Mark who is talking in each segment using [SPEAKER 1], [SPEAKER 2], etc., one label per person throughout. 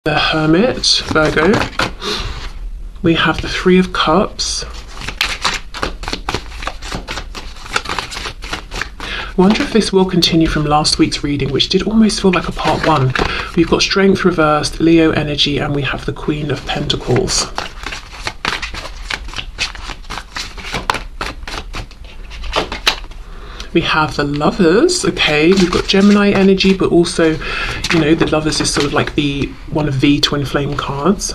[SPEAKER 1] the Hermit, Virgo. We have the Three of Cups. I wonder if this will continue from last week's reading, which did almost feel like a part one. We've got Strength reversed, Leo energy, and we have the Queen of Pentacles. We have the Lovers. Okay, we've got Gemini energy, but also, you know, the Lovers is sort of like one of the twin flame cards.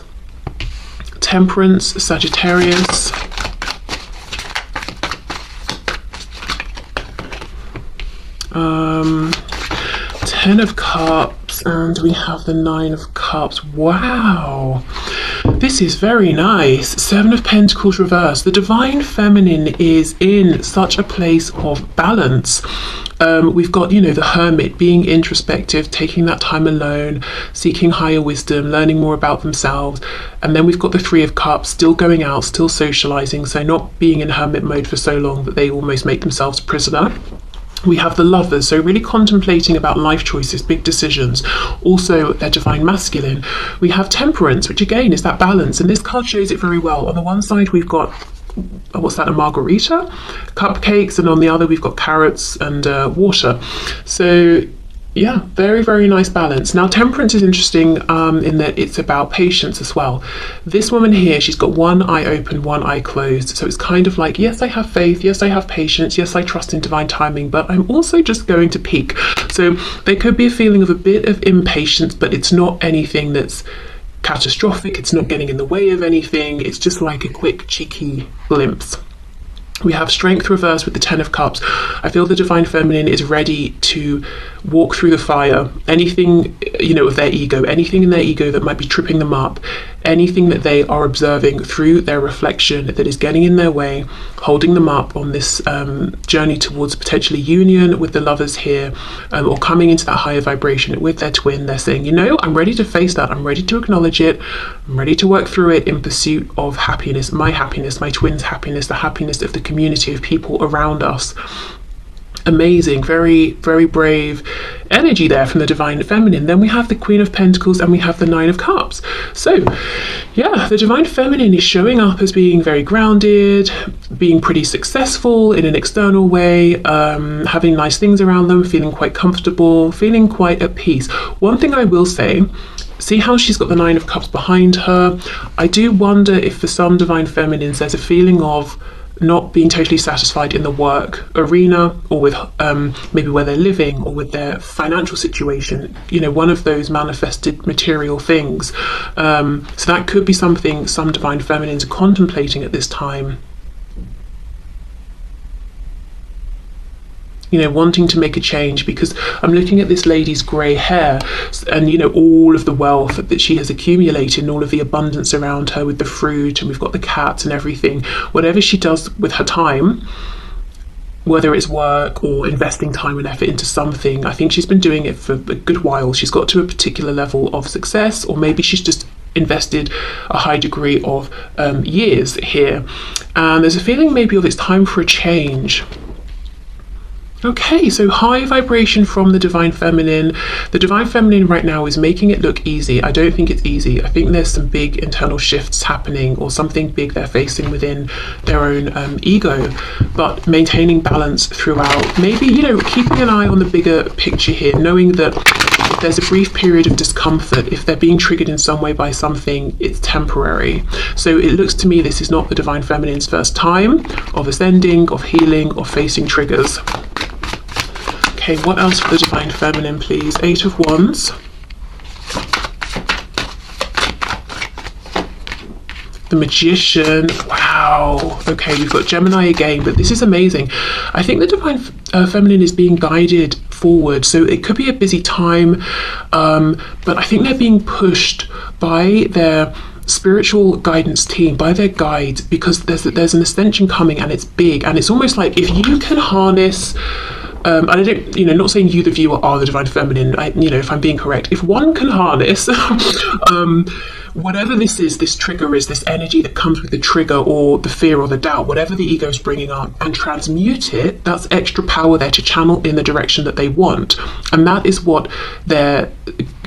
[SPEAKER 1] Temperance, Sagittarius. Ten of Cups, and we have the Nine of Cups. Wow, this is very nice. Seven of Pentacles reversed. The Divine Feminine is in such a place of balance. We've got, you know, the Hermit being introspective, taking that time alone, seeking higher wisdom, learning more about themselves. And then we've got the Three of Cups, still going out, still socializing, so not being in hermit mode for so long that they almost make themselves prisoner. We have the Lovers, so really contemplating about life choices, big decisions. Also, their Divine Masculine. We have Temperance, which again is that balance, and this card shows it very well. On the one side, we've got, what's that, a margarita? Cupcakes, and on the other, we've got carrots and water. So, yeah, very, very nice balance. Now, Temperance is interesting in that it's about patience as well. This woman here, she's got one eye open, one eye closed. So it's kind of like, yes, I have faith. Yes, I have patience. Yes, I trust in divine timing, but I'm also just going to peak. So there could be a feeling of a bit of impatience, but it's not anything that's catastrophic. It's not getting in the way of anything. It's just like a quick, cheeky glimpse. We have Strength reversed with the Ten of Cups. I feel the Divine Feminine is ready to walk through the fire. Anything, you know, of their ego, anything in their ego that might be tripping them up, anything that they are observing through their reflection that is getting in their way, holding them up on this journey towards potentially union with the Lovers here, or coming into that higher vibration with their twin. They're saying, you know, I'm ready to face that. I'm ready to acknowledge it. I'm ready to work through it in pursuit of happiness, my twin's happiness, the happiness of the community of people around us. Amazing, very, very brave energy there from the Divine Feminine. Then we have the Queen of Pentacles and we have the Nine of Cups. So yeah, the Divine Feminine is showing up as being very grounded, being pretty successful in an external way, having nice things around them, feeling quite comfortable, feeling quite at peace. One thing I will say, see how she's got the Nine of Cups behind her? I do wonder if for some Divine Feminines there's a feeling of not being totally satisfied in the work arena, or with maybe where they're living, or with their financial situation, you know, one of those manifested material things. So that could be something some Divine Feminines are contemplating at this time. You know, wanting to make a change, because I'm looking at this lady's grey hair and, you know, all of the wealth that she has accumulated and all of the abundance around her with the fruit, and we've got the cats and everything. Whatever she does with her time, whether it's work or investing time and effort into something, I think she's been doing it for a good while. She's got to a particular level of success, or maybe she's just invested a high degree of years here. And there's a feeling maybe of it's time for a change. Okay, so high vibration from the Divine Feminine. The Divine Feminine right now is making it look easy. I don't think it's easy. I think there's some big internal shifts happening, or something big they're facing within their own ego, but maintaining balance throughout. Maybe, you know, keeping an eye on the bigger picture here, knowing that if there's a brief period of discomfort, if they're being triggered in some way by something, it's temporary. So it looks to me this is not the Divine Feminine's first time of ascending, of healing, of facing triggers. Okay, what else for the Divine Feminine, please? Eight of Wands. The Magician. Wow. Okay, we've got Gemini again, but this is amazing. I think the Divine Feminine is being guided forward, so it could be a busy time, but I think they're being pushed by their spiritual guidance team, by their guides, because there's an ascension coming, and it's big, and it's almost like if you can harness I don't, not saying you, the viewer, are the divine feminine. If I'm being correct, if one can harness whatever this trigger is, this energy that comes with the trigger or the fear or the doubt, whatever the ego is bringing up, and transmute it, that's extra power there to channel in the direction that they want. And that is what their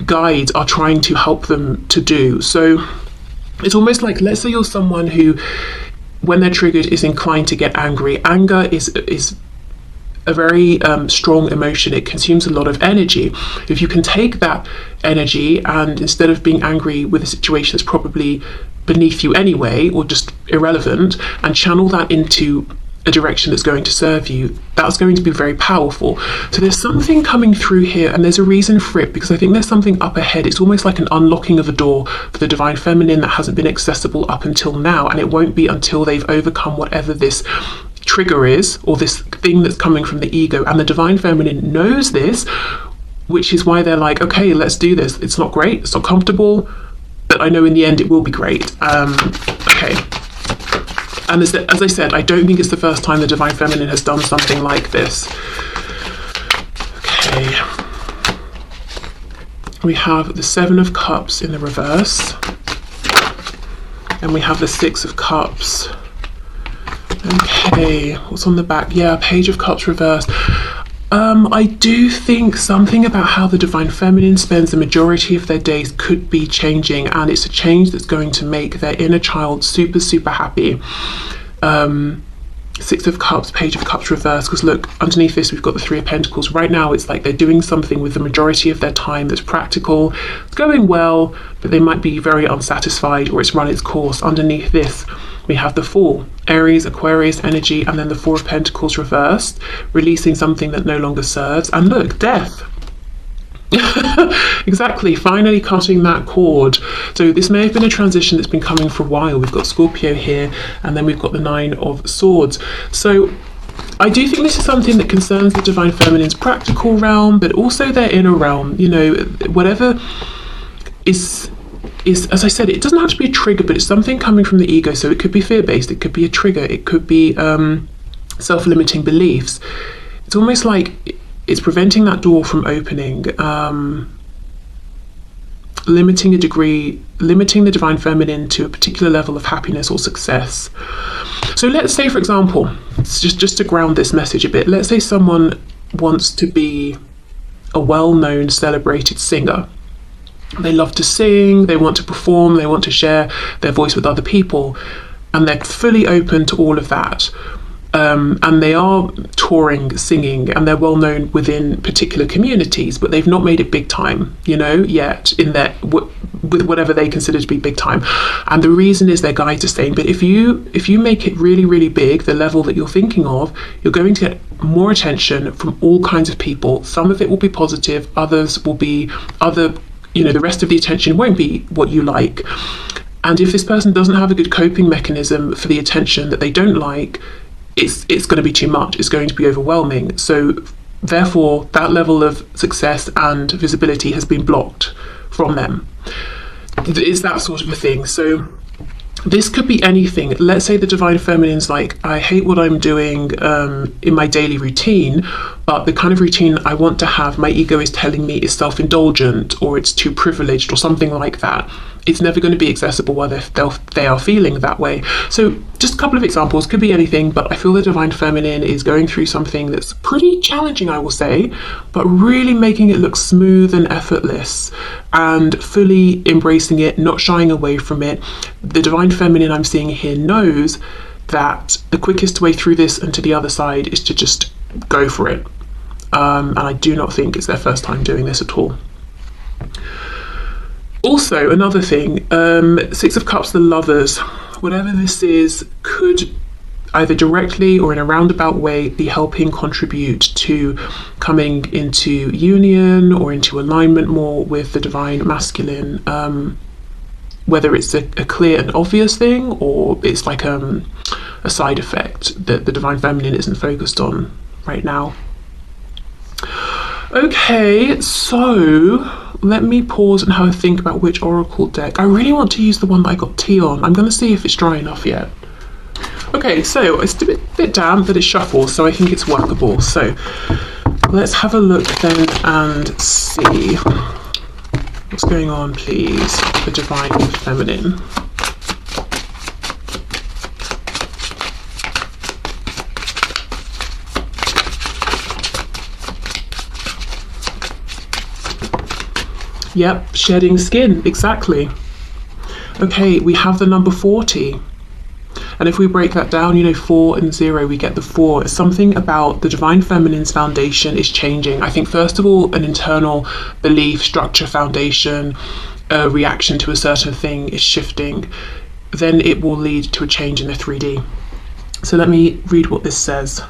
[SPEAKER 1] guides are trying to help them to do. So it's almost like, let's say you're someone who, when they're triggered, is inclined to get angry. Anger is a very strong emotion. It consumes a lot of energy. If you can take that energy and, instead of being angry with a situation that's probably beneath you anyway, or just irrelevant, and channel that into a direction that's going to serve you, that's going to be very powerful. So there's something coming through here, and there's a reason for it, because I think there's something up ahead. It's almost like an unlocking of a door for the divine feminine that hasn't been accessible up until now, and it won't be until they've overcome whatever this trigger is, or this thing that's coming from the ego. And the divine feminine knows this, which is why they're like, okay, let's do this. It's not great, it's not comfortable, but I know in the end it will be great. Okay. And as I said, I don't think it's the first time the divine feminine has done something like this. Okay. We have the Seven of Cups in the reverse, and we have the Six of Cups. Okay, what's on the back? Yeah, Page of Cups reversed. I do think something about how the divine feminine spends the majority of their days could be changing, and it's a change that's going to make their inner child super, super happy. Six of Cups, Page of Cups reversed, because look, underneath this we've got the Three of Pentacles. Right now it's like they're doing something with the majority of their time that's practical, it's going well, but they might be very unsatisfied, or it's run its course. Underneath this we have the Fool, Aries, Aquarius energy, and then the Four of Pentacles reversed, releasing something that no longer serves. And look, Death. Exactly, finally cutting that cord. So this may have been a transition that's been coming for a while. We've got Scorpio here, and then we've got the Nine of Swords. So I do think this is something that concerns the divine feminine's practical realm, but also their inner realm. Whatever is, as I said, it doesn't have to be a trigger, but it's something coming from the ego. So it could be fear-based, it could be a trigger, it could be self-limiting beliefs. It's almost like it's preventing that door from opening, limiting the divine feminine to a particular level of happiness or success. So let's say, for example, just to ground this message a bit, let's say someone wants to be a well-known, celebrated singer. They love to sing, they want to perform, they want to share their voice with other people, and they're fully open to all of that. And they are touring, singing, and they're well known within particular communities, but they've not made it big time, yet in their with whatever they consider to be big time. And the reason is their guides are saying, but if you make it really, really big, the level that you're thinking of, you're going to get more attention from all kinds of people. Some of it will be positive, others will be the rest of the attention won't be what you like. And if this person doesn't have a good coping mechanism for the attention that they don't like, it's going to be too much, it's going to be overwhelming. So therefore that level of success and visibility has been blocked from them. It's that sort of a thing. So this could be anything. Let's say the divine feminine's like, I hate what I'm doing in my daily routine, but the kind of routine I want to have, my ego is telling me is self-indulgent, or it's too privileged, or something like that. It's never going to be accessible while they are feeling that way. So just a couple of examples, could be anything, but I feel the divine feminine is going through something that's pretty challenging, I will say, but really making it look smooth and effortless, and fully embracing it, not shying away from it. The divine feminine I'm seeing here knows that the quickest way through this and to the other side is to just go for it. And I do not think it's their first time doing this at all. Also, another thing, Six of Cups, the Lovers, whatever this is, could either directly or in a roundabout way be helping contribute to coming into union or into alignment more with the divine masculine, whether it's a clear and obvious thing, or it's like a side effect that the divine feminine isn't focused on right now. Okay, so let me pause and have a think about which oracle deck. I really want to use the one that I got tea on. I'm going to see if it's dry enough yet. Okay, so it's a bit damp, but it shuffles, so I think it's workable. So Let's have a look then and see what's going on, please. The divine feminine. Yep, shedding skin, exactly. Okay, we have the number 40. And if we break that down, you know, 4 and 0, we get the 4. Something about the divine feminine's foundation is changing. I think, first of all, an internal belief, structure, foundation, reaction to a certain thing is shifting. Then it will lead to a change in the 3D. So let me read what this says.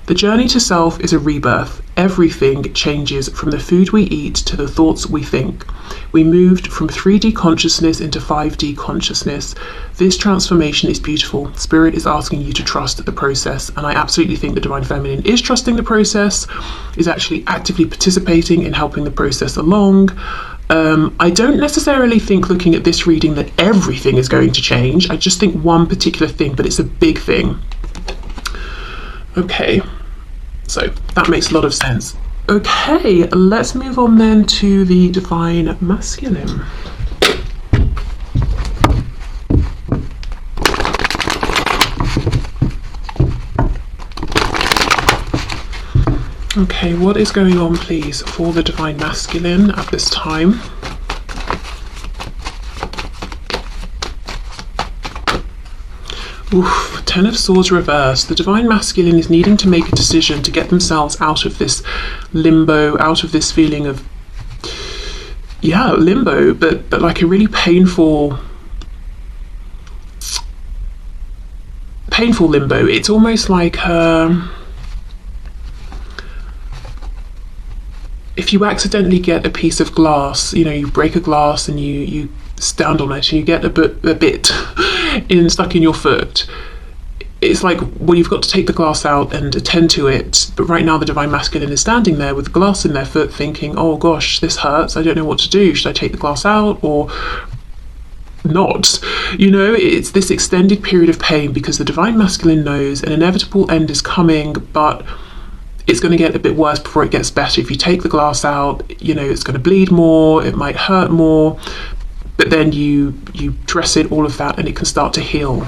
[SPEAKER 1] The journey to self is a rebirth. Everything changes, from the food we eat to the thoughts we think. We moved from 3D consciousness into 5D consciousness. This transformation is beautiful. Spirit is asking you to trust the process. And I absolutely think the divine feminine is trusting the process, is actually actively participating in helping the process along. I don't necessarily think, looking at this reading, that everything is going to change. I just think one particular thing, but it's a big thing. Okay. So that makes a lot of sense. Okay, let's move on then to the divine masculine. Okay, what is going on, please, for the divine masculine at this time? Oof, 10 of Swords reversed. The divine masculine is needing to make a decision to get themselves out of this limbo, out of this feeling of, yeah, limbo, but like a really painful limbo. It's almost like if you accidentally get a piece of glass, you know, you break a glass and you stand on it and you get a bit stuck in your foot. It's like, well, you've got to take the glass out and attend to it, but right now the divine masculine is standing there with the glass in their foot thinking, oh gosh, this hurts, I don't know what to do. Should I take the glass out or not? You know, it's this extended period of pain because the divine masculine knows an inevitable end is coming, but it's going to get a bit worse before it gets better. If you take the glass out, you know, it's going to bleed more, it might hurt more, but then you dress it, all of that, and it can start to heal.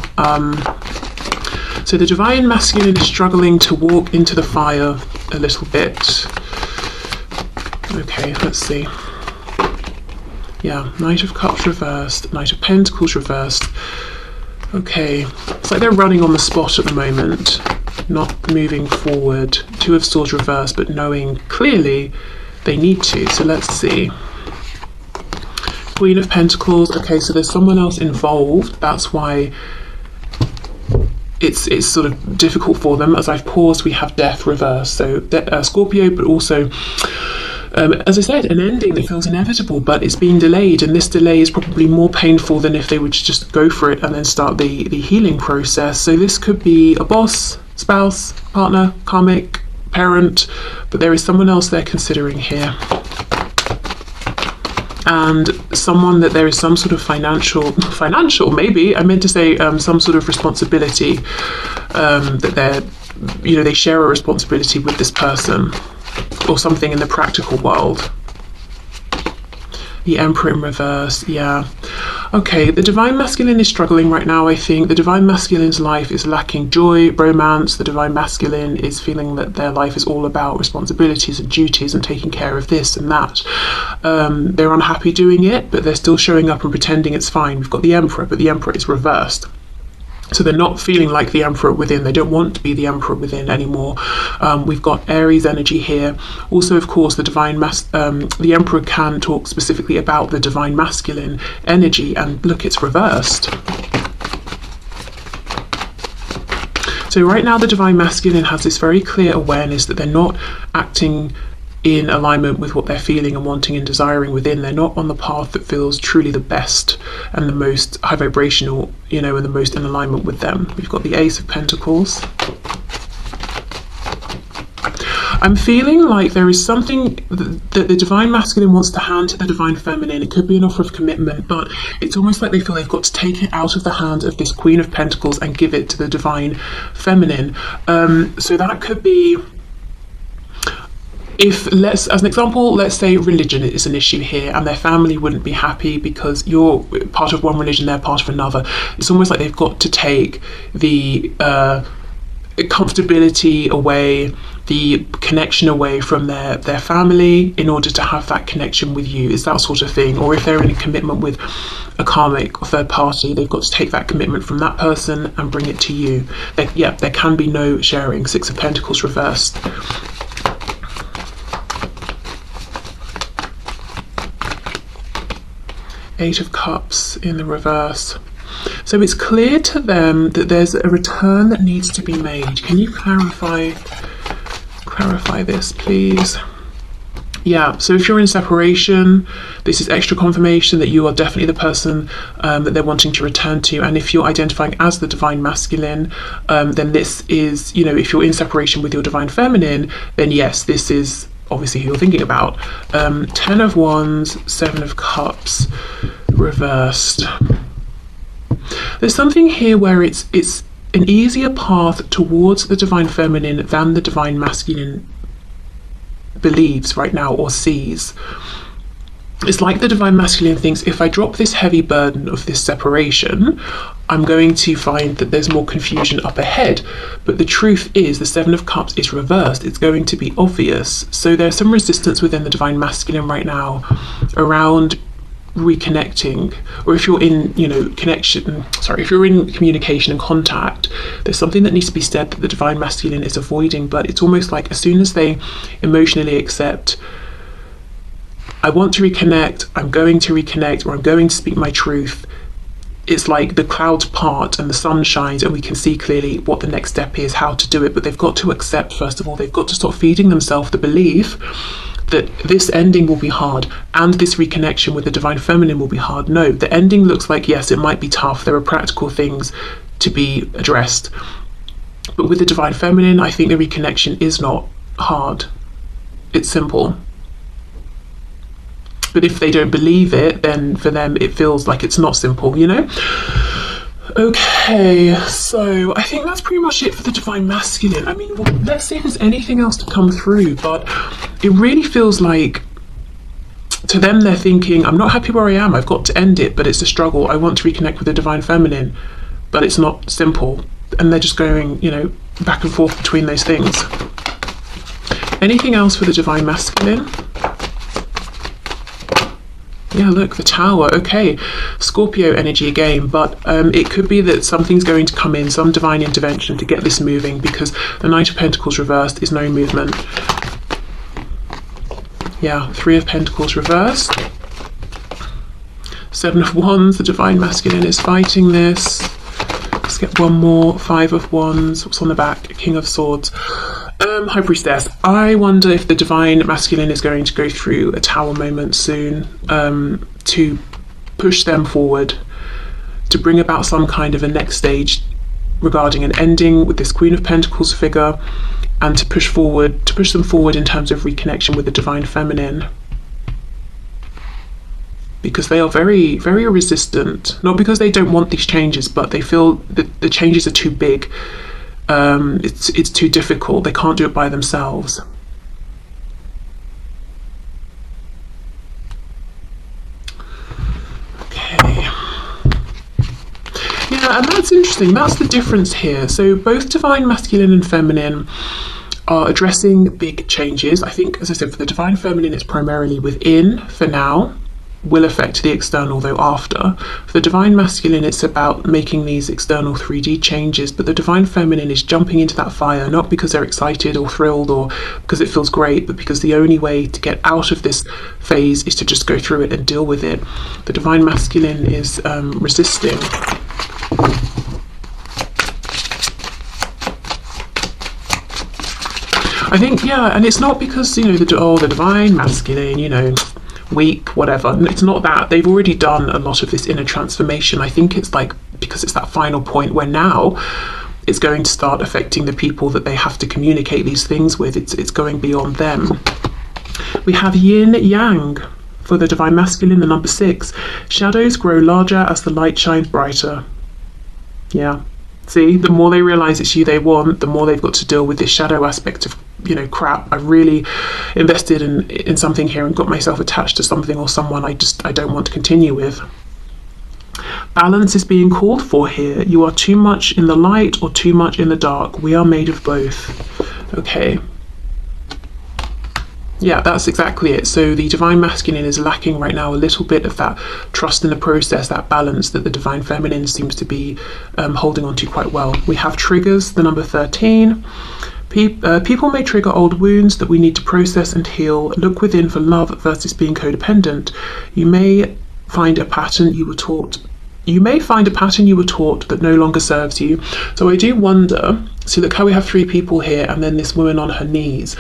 [SPEAKER 1] So the divine masculine is struggling to walk into the fire a little bit. Okay, let's see. Yeah, Knight of Cups reversed, Knight of Pentacles reversed. Okay, it's like they're running on the spot at the moment, not moving forward. 2 of Swords reversed, but knowing clearly they need to. So let's see. Queen of Pentacles. Okay, so there's someone else involved. That's why it's sort of difficult for them. As I've paused, we have Death reversed. So Scorpio, but also, as I said, an ending that feels inevitable, but it's being delayed, and this delay is probably more painful than if they would just go for it and then start the healing process. So this could be a boss, spouse, partner, karmic, parent, but there is someone else they're considering here. And someone that there is some sort of financial maybe, I meant to say some sort of responsibility, that they're, you know, they share a responsibility with this person, or something in the practical world. The Emperor in reverse, yeah. Okay, the divine masculine is struggling right now, I think. The divine masculine's life is lacking joy, romance. The divine masculine is feeling that their life is all about responsibilities and duties and taking care of this and that. They're unhappy doing it, but they're still showing up and pretending it's fine. We've got the Emperor, but the Emperor is reversed. So they're not feeling like the Emperor within. They don't want to be the Emperor within anymore. We've got Aries energy here. Also, of course, the Emperor can talk specifically about the divine masculine energy, and look, it's reversed. So right now the divine masculine has this very clear awareness that they're not acting in alignment with what they're feeling and wanting and desiring within. They're not on the path that feels truly the best and the most high vibrational, you know, and the most in alignment with them. We've got the Ace of Pentacles. I'm feeling like there is something that the divine masculine wants to hand to the divine feminine. It could be an offer of commitment, but it's almost like they feel they've got to take it out of the hand of this Queen of Pentacles and give it to the divine feminine. So that could be if, let's, as an example, let's say religion is an issue here and their family wouldn't be happy because you're part of one religion, they're part of another. It's almost like they've got to take the comfortability away, the connection away from their family in order to have that connection with you. It's that sort of thing. Or if they're in a commitment with a karmic or third party, they've got to take that commitment from that person and bring it to you. There can be no sharing. Six of Pentacles reversed. Eight of Cups in the reverse. So it's clear to them that there's a return that needs to be made. Can you clarify this, please? Yeah, so if you're in separation, this is extra confirmation that you are definitely the person that they're wanting to return to. And if you're identifying as the divine masculine, then this is, you know, if you're in separation with your divine feminine, then yes, this is obviously who you're thinking about. 10 of Wands, 7 of Cups reversed. There's something here where it's an easier path towards the divine feminine than the divine masculine believes right now or sees. It's like the divine masculine thinks, if I drop this heavy burden of this separation, I'm going to find that there's more confusion up ahead. But the truth is the 7 of Cups is reversed. It's going to be obvious. So there's some resistance within the divine masculine right now around reconnecting, or if you're in, you know, if you're in communication and contact, there's something that needs to be said that the divine masculine is avoiding. But it's almost like as soon as they emotionally accept, I want to reconnect, I'm going to reconnect, or I'm going to speak my truth, it's like the clouds part and the sun shines and we can see clearly what the next step is, how to do it. But they've got to accept, first of all, they've got to stop feeding themselves the belief that this ending will be hard and this reconnection with the divine feminine will be hard. No, the ending looks like, yes, it might be tough. There are practical things to be addressed. But with the divine feminine, I think the reconnection is not hard. It's simple. But if they don't believe it, then for them it feels like it's not simple, you know? Okay, so I think that's pretty much it for the divine masculine. I mean, well, let's see if there's anything else to come through, but it really feels like to them they're thinking, I'm not happy where I am, I've got to end it, but it's a struggle. I want to reconnect with the divine feminine, but it's not simple. And they're just going, you know, back and forth between those things. Anything else for the divine masculine? Yeah, look, the Tower. Okay, Scorpio energy again, but it could be that something's going to come in, some divine intervention to get this moving, because the Knight of Pentacles reversed is no movement. Yeah, 3 of Pentacles reversed. 7 of Wands, the divine masculine is fighting this. Let's get one more. 5 of Wands. What's on the back? King of Swords. High Priestess. I wonder if the divine masculine is going to go through a Tower moment soon, to push them forward, to bring about some kind of a next stage regarding an ending with this Queen of Pentacles figure, and to push them forward in terms of reconnection with the divine feminine. Because they are very, very resistant. Not because they don't want these changes, but they feel that the changes are too big. It's too difficult. They can't do it by themselves. Okay. Yeah, and that's interesting. That's the difference here. So both divine masculine and feminine are addressing big changes. I think, as I said, for the divine feminine, it's primarily within for now. Will affect the external though after. For the divine masculine, it's about making these external 3D changes, but the divine feminine is jumping into that fire, not because they're excited or thrilled or because it feels great, but because the only way to get out of this phase is to just go through it and deal with it. The divine masculine is resisting. I think, yeah, and it's not because, you know, the divine masculine, you know, weak, whatever. It's not that. They've already done a lot of this inner transformation. I think it's like, because it's that final point where now it's going to start affecting the people that they have to communicate these things with. It's going beyond them. We have yin yang for the divine masculine, the number 6. Shadows grow larger as the light shines brighter. Yeah. See, the more they realize it's you they want, the more they've got to deal with this shadow aspect of you know, crap, I really invested in something here and got myself attached to something or someone I don't want to continue with. Balance is being called for here. You are too much in the light or too much in the dark. We are made of both. Okay. Yeah, that's exactly it. So the divine masculine is lacking right now a little bit of that trust in the process, that balance that the divine feminine seems to be holding on to quite well. We have triggers, the number 13. People may trigger old wounds that we need to process and heal. Look within for love versus being codependent. You may find a pattern you were taught that no longer serves you. So I do wonder, so look how we have 3 people here and then this woman on her knees.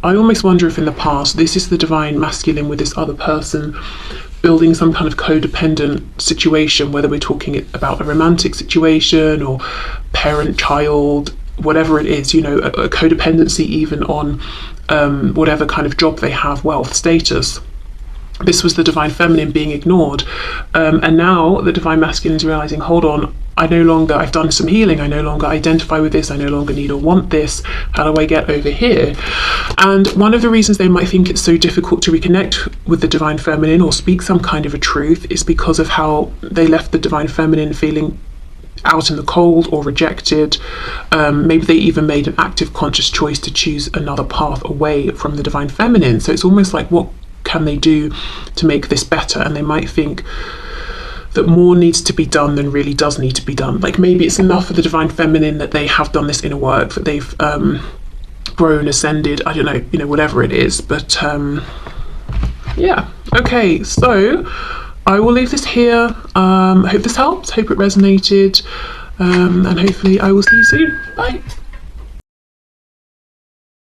[SPEAKER 1] I almost wonder if in the past this is the divine masculine with this other person building some kind of codependent situation, whether we're talking about a romantic situation or parent-child, whatever it is, you know, a codependency even on whatever kind of job they have, wealth, status. This was the divine feminine being ignored. And now the divine masculine is realizing, hold on, I've done some healing, I no longer identify with this, I no longer need or want this, how do I get over here? And one of the reasons they might think it's so difficult to reconnect with the divine feminine or speak some kind of a truth is because of how they left the divine feminine feeling out in the cold or rejected. Maybe they even made an active conscious choice to choose another path away from the divine feminine. So it's almost like, what can they do to make this better? And they might think that more needs to be done than really does need to be done. Like maybe it's enough for the divine feminine that they have done this inner work, that they've grown, ascended, I don't know, you know, whatever it is. But yeah, okay, so I will leave this here. Hope this helped, hope it resonated, and hopefully I will see you soon. Bye.